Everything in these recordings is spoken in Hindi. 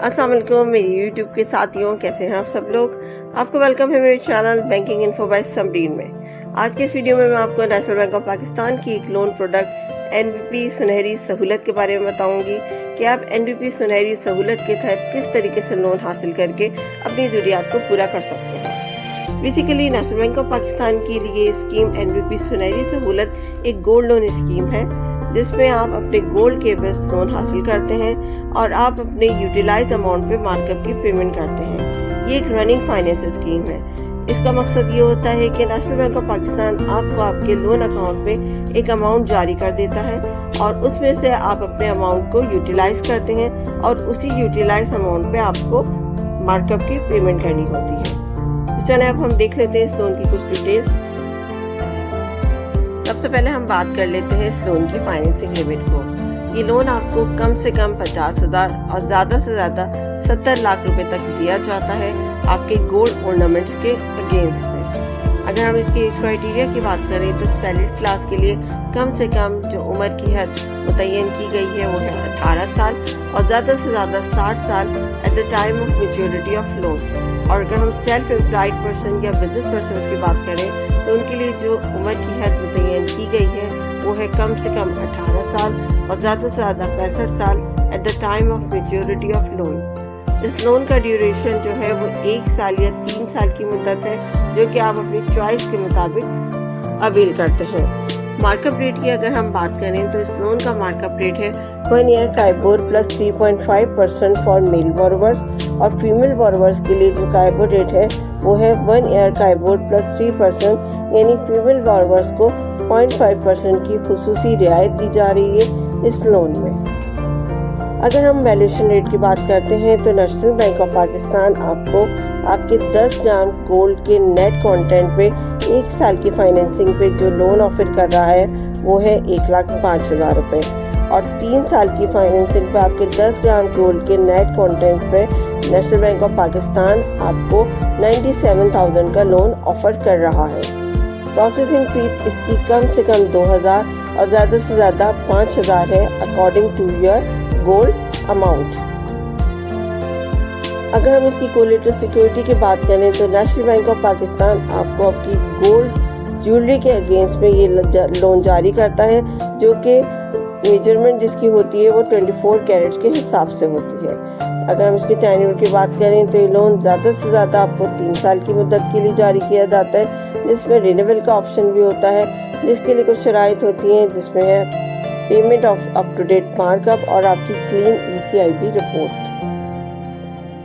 अस्सलाम वालेकुम मेरे यूट्यूब के साथियों, कैसे हैं आप सब लोग। आपको वेलकम है मेरे channel banking info by Samreen में। आज के इस वीडियो में मैं आपको नेशनल बैंक ऑफ पाकिस्तान की एक लोन प्रोडक्ट एनबीपी सुनहरी सहूलत के बारे में बताऊंगी कि आप एनबीपी सुनहरी सहूलत के तहत किस तरीके से लोन हासिल करके अपनी ज़रूरियात को पूरा कर सकते हैं। Basically national Bank of Pakistan की ये स्कीम एनबीपी सुनहरी सहूलत एक गोल्ड लोन स्कीम है जिसमें आप अपने गोल्ड के बेस्ट लोन हासिल करते हैं और आप अपने यूटिलाइज अमाउंट पे मार्कअप की पेमेंट करते हैं। ये एक रनिंग फाइनेंस स्कीम है। इसका मकसद ये होता है कि नेशनल बैंक ऑफ पाकिस्तान आपको आपके लोन अकाउंट पे एक अमाउंट जारी कर देता है और उसमें से आप अपने अमाउंट को यूटिलाइज करते हैं और उसी यूटिलाइज अमाउंट पे आपको मार्कअप की पेमेंट करनी होती है। तो चलें अब हम देख लेते हैं इस लोन की कुछ डिटेल्स। सबसे पहले हम बात कर लेते हैं इस लोन की फाइनेंसिंग लिमिट को। ये लोन आपको कम से कम 50,000 और ज़्यादा से ज़्यादा 70 लाख रुपए तक दिया जाता है आपके गोल्ड ऑर्नामेंट्स के अगेंस्ट में। अगर हम इसके क्राइटेरिया की बात करें तो सैलरी क्लास के लिए कम से कम जो उम्र की हद मुतय्यन की गई है वो है 18 साल और ज़्यादा से ज़्यादा 60 साल at the time of maturity of loan. और अगर हम सेल्फ एम्प्लॉयड पर्सन या बिजनेस पर्सन की बात करें तो उनके लिए जो उम्र की हद मुतय्यन की गई है वो है कम से कम 18 साल और ज़्यादा से ज़्यादा 65 साल at the time of maturity of loan. इस लोन का ड्यूरेशन जो है वो 1 साल या 3 साल की मुद्दत है जो कि आप अपनी चॉइस के मुताबिक अवेल करते हैं। मार्कअप रेट की अगर हम बात करें तो इस लोन का मार्कअप रेट है 1 year KIBOR plus 3.5% for male borrowers और फीमेल बोरोवर्स के लिए जो काइबोर रेट है वो है 1 ईयर काइबोर प्लस 3%, यानी फीमेल बोरोवर्स को 0.5% की खुसूसी रियायत दी जा रही है इस लोन में। अगर हम वैल्यूएशन रेट की बात करते हैं तो नेशनल बैंक ऑफ पाकिस्तान आपको आपके 10 ग्राम गोल्ड के नेट कंटेंट पे 1 साल की फाइनेंसिंग पे जो लोन ऑफर कर रहा है वो है 1,05,000 रुपये और 3 साल की फाइनेंसिंग पे आपके 10 ग्राम गोल्ड के नेट कंटेंट पे नेशनल बैंक ऑफ पाकिस्तान आपको 97,000 का लोन ऑफर कर रहा है। प्रोसेसिंग फीस इसकी कम से कम 2,000 और ज़्यादा से ज़्यादा 5,000 है according to your gold amount. अगर हम इसकी कोलेटरल सिक्योरिटी की बात करें तो नेशनल बैंक ऑफ पाकिस्तान आपको आपकी गोल्ड ज्वेलरी के अगेंस्ट में ये लोन जारी करता है जो कि मेजरमेंट जिसकी होती है वो 24 कैरेट के हिसाब से होती है। अगर हम इसके टेन्योर की बात करें तो ये लोन ज़्यादा से ज़्यादा आपको 3 साल की मुद्दत के लिए जारी किया जाता है जिसमें रिन्यूअल का ऑप्शन भी होता है जिसके लिए कुछ शराइत होती हैं जिसमें है payment of up to date markup और आपकी क्लीन ECIB रिपोर्ट।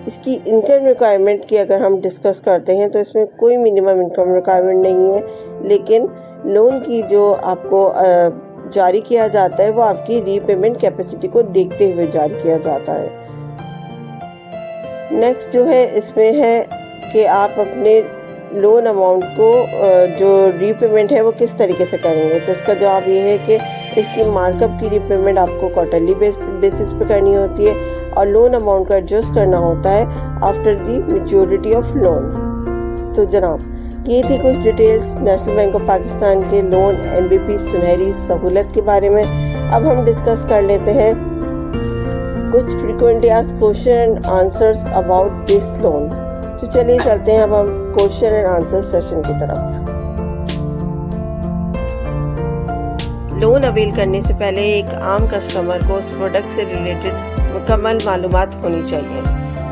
इसकी इनकम रिक्वायरमेंट की अगर हम डिस्कस करते हैं तो इसमें कोई मिनिमम इनकम रिक्वायरमेंट नहीं है, लेकिन लोन की जो आपको जारी किया जाता है वो आपकी रीपेमेंट कैपेसिटी को देखते हुए जारी किया जाता है। नेक्स्ट जो है इसमें है कि आप अपने लोन अमाउंट को जो रीपेमेंट है वो किस तरीके से करेंगे। तो इसका जवाब ये है कि इसकी मार्कअप की रीपेमेंट आपको क्वार्टरली बेसिस पे करनी होती है और लोन अमाउंट को एडजस्ट करना होता है after the maturity of loan. तो जनाब ये थी कुछ details national Bank of Pakistan के लोन एनबीपी सुनहरी सहूलत के बारे में। अब हम डिस्कस कर लेते हैं कुछ frequently asked question and answers about this loan. तो चलिए चलते हैं अब हम क्वेश्चन एंड आंसर सेशन की तरफ। लोन अवेल करने से पहले एक आम कस्टमर को उस प्रोडक्ट से रिलेटेड मुकम्मल मालूमात होनी चाहिए।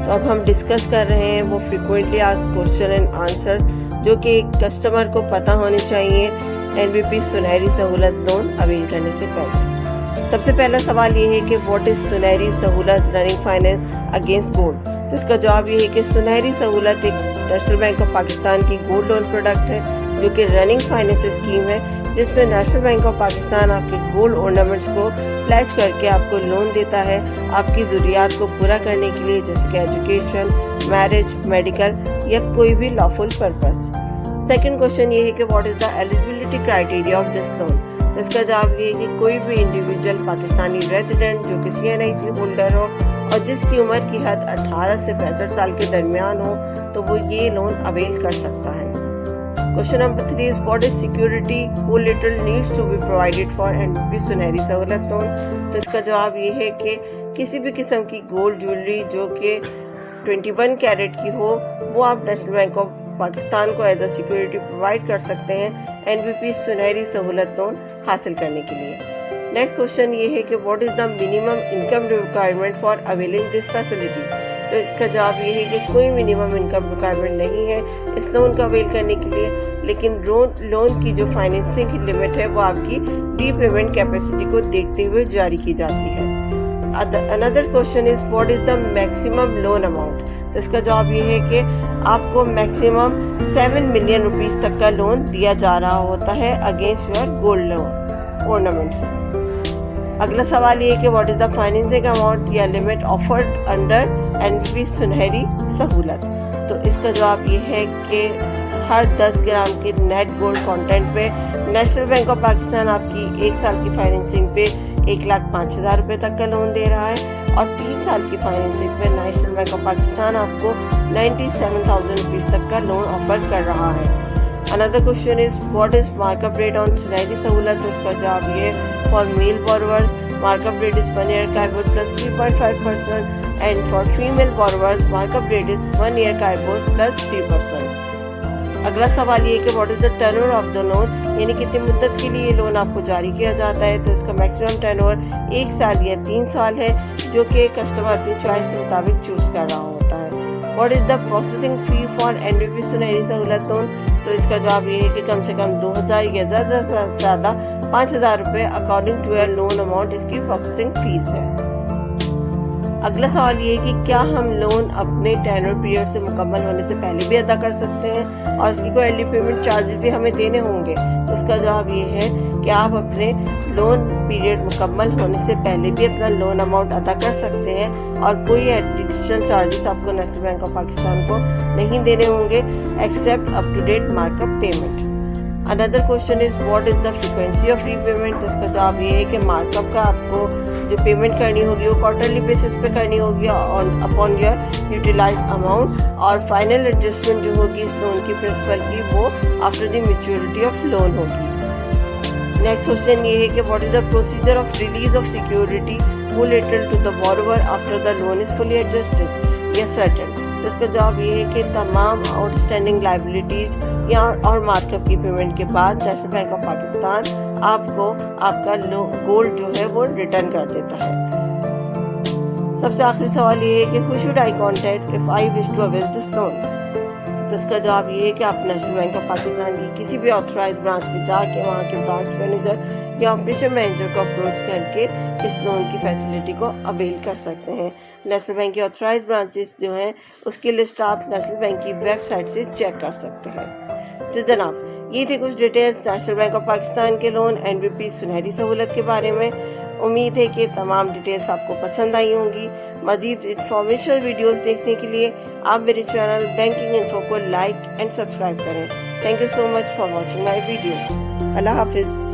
तो अब हम डिस्कस कर रहे हैं वो frequently asked question and answers जो कि एक कस्टमर को पता होने चाहिए NBP Sunehri Sahulat loan avail करने से पहले। सबसे पहला सवाल ये है कि व्हाट इज़ सुनहरी सहूलत रनिंग फाइनेंस अगेंस्ट गोल्ड। तो इसका जवाब ये है कि सुनहरी सहूलत एक नेशनल बैंक ऑफ पाकिस्तान की गोल्ड लोन प्रोडक्ट है जो कि रनिंग फाइनेंस स्कीम है जिसमें नेशनल बैंक ऑफ पाकिस्तान आपके गोल्ड ऑर्नामेंट्स को प्लेज करके आपको लोन देता है आपकी ज़रूरियात को पूरा करने के लिए, जैसे कि एजुकेशन, मैरिज, मेडिकल या कोई भी लॉफुल पर्पस। सेकंड क्वेश्चन ये है कि what is the eligibility criteria of this loan. तो इसका जवाब ये है कि कोई भी इंडिविजुअल पाकिस्तानी रेजिडेंट जो कि CNIC होल्डर हो और जिसकी उम्र की हद 18 से 65 साल के दरमियान हो तो वो ये लोन अवेल कर सकता है। Question number 3 is what is security collateral needs to be provided for NBP Sunehri Sahulat loan. तो इसका जवाब ये है कि किसी भी किस्म की गोल्ड ज्वेलरी जो कि 21 कैरेट की हो वो आप नेशनल बैंक ऑफ पाकिस्तान को एज अ सिक्योरिटी प्रोवाइड कर सकते हैं एनबीपी सुनहरी सहूलत लोन हासिल करने के लिए। नेक्स्ट क्वेश्चन ये है कि what is the minimum income requirement for availing this facility. तो इसका जवाब ये है कि कोई मिनिमम इनकम रिक्वायरमेंट नहीं है इस लोन को अवेल करने के लिए, लेकिन लोन की जो फाइनेंसिंग की लिमिट है वो आपकी रीपेमेंट कैपेसिटी को देखते हुए जारी की जाती है। Another question is what is the maximum loan amount. तो इसका जवाब ये है कि आपको मैक्सिमम 7 मिलियन रुपीस तक का लोन दिया जा रहा होता है against your gold loan ornaments. अगला सवाल ये है कि what is the financing amount या limit offered under NBP Sunehri सहूलत। तो इसका जवाब ये है कि हर 10 ग्राम के नेट गोल्ड कंटेंट पे नेशनल बैंक ऑफ पाकिस्तान आपकी 1 साल की फाइनेंसिंग पे 1,05,000 रुपये तक का लोन दे रहा है और 3 साल की फाइनेंसिंग पे नेशनल बैंक ऑफ पाकिस्तान आपको 97,000 रुपीज़ तक का लोन ऑफर कर रहा है। Another question is what is markup rate on सुनहरी सहूलत। तो इसका जवाब ये for male borrowers markup rate is 1 year KIBOR plus 3.5% and for female borrowers markup rate is 1 year KIBOR plus 3%। अगला सवाल ये कि what is the turnover of the loan, यानी कितनी मुद्दत के लिए लोन आपको जारी किया जाता है। तो इसका मैक्सिमम टर्नओवर 1 साल या 3 साल है जो कि कस्टमर अपनी चॉइस के मुताबिक चूज कर रहा होता है। What is the processing fee for NBP Sunehri Sahulat loan. तो इसका जवाब ये है कि कम से कम 2,000 या ज़्यादा से ज़्यादा 5,000 रुपये according to your loan amount इसकी प्रोसेसिंग फीस है। अगला सवाल ये है कि क्या हम लोन अपने टेन्योर पीरियड से मुकम्मल होने से पहले भी अदा कर सकते हैं और इसकी कोई अर्ली पेमेंट चार्जेस भी हमें देने होंगे। तो इसका जवाब ये है कि आप अपने लोन पीरियड मुकम्मल होने से पहले भी अपना लोन अमाउंट अदा कर सकते हैं और कोई एडिशनल चार्जेस आपको नेशनल बैंक ऑफ पाकिस्तान को नहीं देने होंगे except up to date markup payment. Another question is what is the frequency of repayment. तो इसका जवाब ये है कि मार्कअप का आपको जो पेमेंट करनी होगी वो क्वार्टरली बेसिस पे करनी होगी अपॉन योर यूटिलाइज अमाउंट और फाइनल एडजस्टमेंट जो होगी इस लोन की प्रिंसिपल की वो after the maturity of loan होगी। नेक्स्ट क्वेश्चन ये है कि what is the procedure of release of security collateral to the borrower after the loan is fully adjusted या सर्टेन। तो इसका जवाब ये है कि तमाम आउटस्टैंडिंग लाइबिलिटीज या और मार्कअप की पेमेंट के बाद नेशनल बैंक ऑफ पाकिस्तान आपको आपका गोल्ड जो है वो रिटर्न कर देता है। सबसे आखिरी सवाल ये है कि who should I contact if I wish to avail this loan. तो इसका जवाब ये है कि आप नेशनल बैंक ऑफ पाकिस्तान की किसी भी ऑथराइज ब्रांच में जाके वहाँ के ब्रांच मैनेजर या ऑपरेशन मैनेजर को अप्रोच करके इस लोन की फैसिलिटी को अवेल कर सकते हैं। नेशनल बैंक की ऑथराइज ब्रांचेस जो हैं उसकी लिस्ट आप नेशनल बैंक की वेबसाइट से चेक कर सकते हैं। तो जनाब ये थी कुछ details national Bank of Pakistan के लोन एनबीपी सुनहरी सहूलत के बारे में। उम्मीद है कि तमाम डिटेल्स आपको पसंद आई होंगी। मज़ीद इंफॉर्मेशनल वीडियोस देखने के लिए आप मेरे चैनल बैंकिंग इन्फो को लाइक एंड सब्सक्राइब करें। Thank you so much for watching my video. अल्लाह हाफिज़।